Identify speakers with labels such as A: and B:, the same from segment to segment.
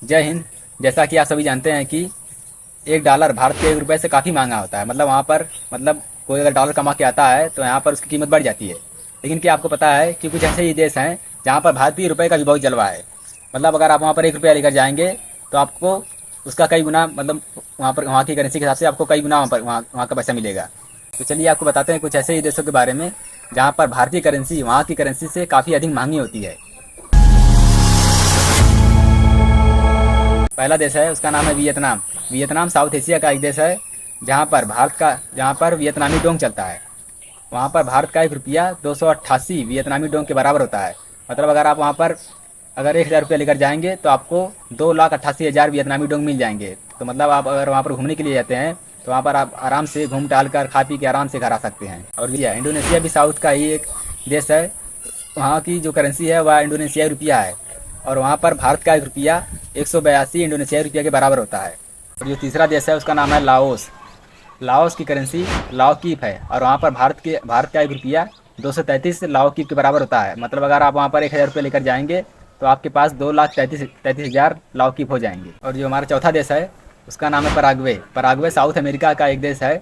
A: जय हिंद। जैसा कि आप सभी जानते हैं कि $1 भारत के ₹1 से काफ़ी महंगा होता है। मतलब वहाँ पर कोई अगर डॉलर कमा के आता है तो यहाँ पर उसकी कीमत बढ़ जाती है। लेकिन क्या आपको पता है कि कुछ ऐसे ही देश हैं जहाँ पर भारतीय रुपये का भी बहुत जलवा है। मतलब अगर आप वहाँ पर ₹1 लेकर जाएंगे तो आपको उसका कई गुना, मतलब वहाँ की करेंसी के हिसाब से आपको कई गुना वहाँ का पैसा मिलेगा। तो चलिए आपको बताते हैं कुछ ऐसे ही देशों के बारे में जहाँ पर भारतीय करेंसी वहाँ की करेंसी से काफ़ी अधिक महंगी होती है। पहला देश है, उसका नाम है वियतनाम। वियतनाम साउथ एशिया का एक देश है जहाँ पर वियतनामी डोंग चलता है। वहाँ पर भारत का ₹1 288 वियतनामी डोंग के बराबर होता है। मतलब अगर आप वहाँ पर अगर ₹1,000 लेकर जाएंगे तो आपको 2,88,000 वियतनामी डोंग मिल जाएंगे। तो मतलब आप अगर वहाँ पर घूमने के लिए जाते हैं तो वहाँ पर आप आराम से घूम टहल कर खा पी के आराम से घर आ सकते हैं। और इंडोनेशिया भी साउथ का ही एक देश है। वहाँ की जो करेंसी है वह इंडोनेशियाई रुपया है। और वहाँ पर भारत का ₹1 182 इंडोनेशियाई रुपया के बराबर होता है। और जो तीसरा देश है उसका नाम है लाओस। लाओस की करेंसी लाओ कीप है और वहाँ पर भारत का ₹1 233 लाओ कीप के बराबर होता है। मतलब अगर आप वहाँ पर ₹1,000 लेकर जाएंगे तो आपके पास 2,33,000 लाओ कीप हो जाएंगे। और जो हमारा चौथा देश है उसका नाम है पराग्वे। पराग्वे साउथ अमेरिका का एक देश है।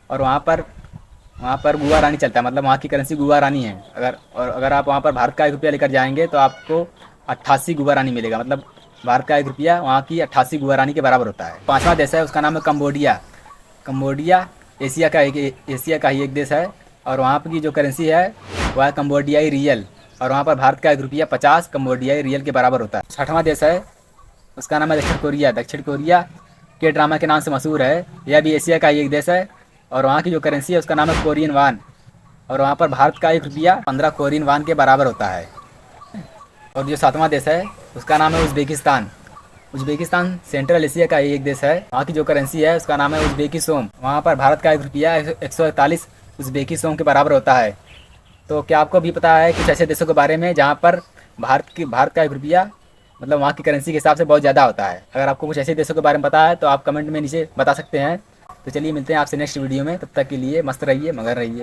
A: और वहाँ पर गुआ रानी चलता है। मतलब वहाँ की करेंसी गुआ रानी है। अगर आप वहाँ पर भारत का ₹1 लेकर जाएंगे तो आपको 88 गुआ रानी मिलेगा। मतलब भारत का ₹1 वहाँ की 88 गुआ रानी के बराबर होता है। पांचवा देश है उसका नाम है कम्बोडिया। कम्बोडिया एशिया का ही एक देश है। और वहाँ की जो करेंसी है वह है कम्बोडियाई रियल। और वहाँ पर भारत का ₹1 50 कम्बोडियाई रियल के बराबर होता है। छठवां देश है उसका नाम है दक्षिण कोरिया। दक्षिण कोरिया के ड्रामा के नाम से मशहूर है। यह भी एशिया का ही एक देश है। और वहाँ की जो करेंसी है उसका नाम है कोरियन वान। और वहाँ पर भारत का ₹1 15 कोरियन वान के बराबर होता है। और जो सातवां देश है उसका नाम है उज़्बेकिस्तान। उज़्बेकिस्तान सेंट्रल एशिया का ही एक देश है। वहाँ की जो करेंसी है उसका नाम है उज़्बेकी सोम। वहाँ पर भारत का ₹1 141 उज़्बेकी सोम के बराबर होता है। तो क्या आपको भी पता है कुछ ऐसे देशों के बारे में जहाँ पर भारत का ₹1 मतलब वहाँ की करेंसी के हिसाब से बहुत ज़्यादा होता है? अगर आपको कुछ ऐसे देशों के बारे में पता है तो आप कमेंट में नीचे बता सकते हैं। तो चलिए मिलते हैं आपसे नेक्स्ट वीडियो में। तब तक के लिए मस्त रहिए, मगर रहिए।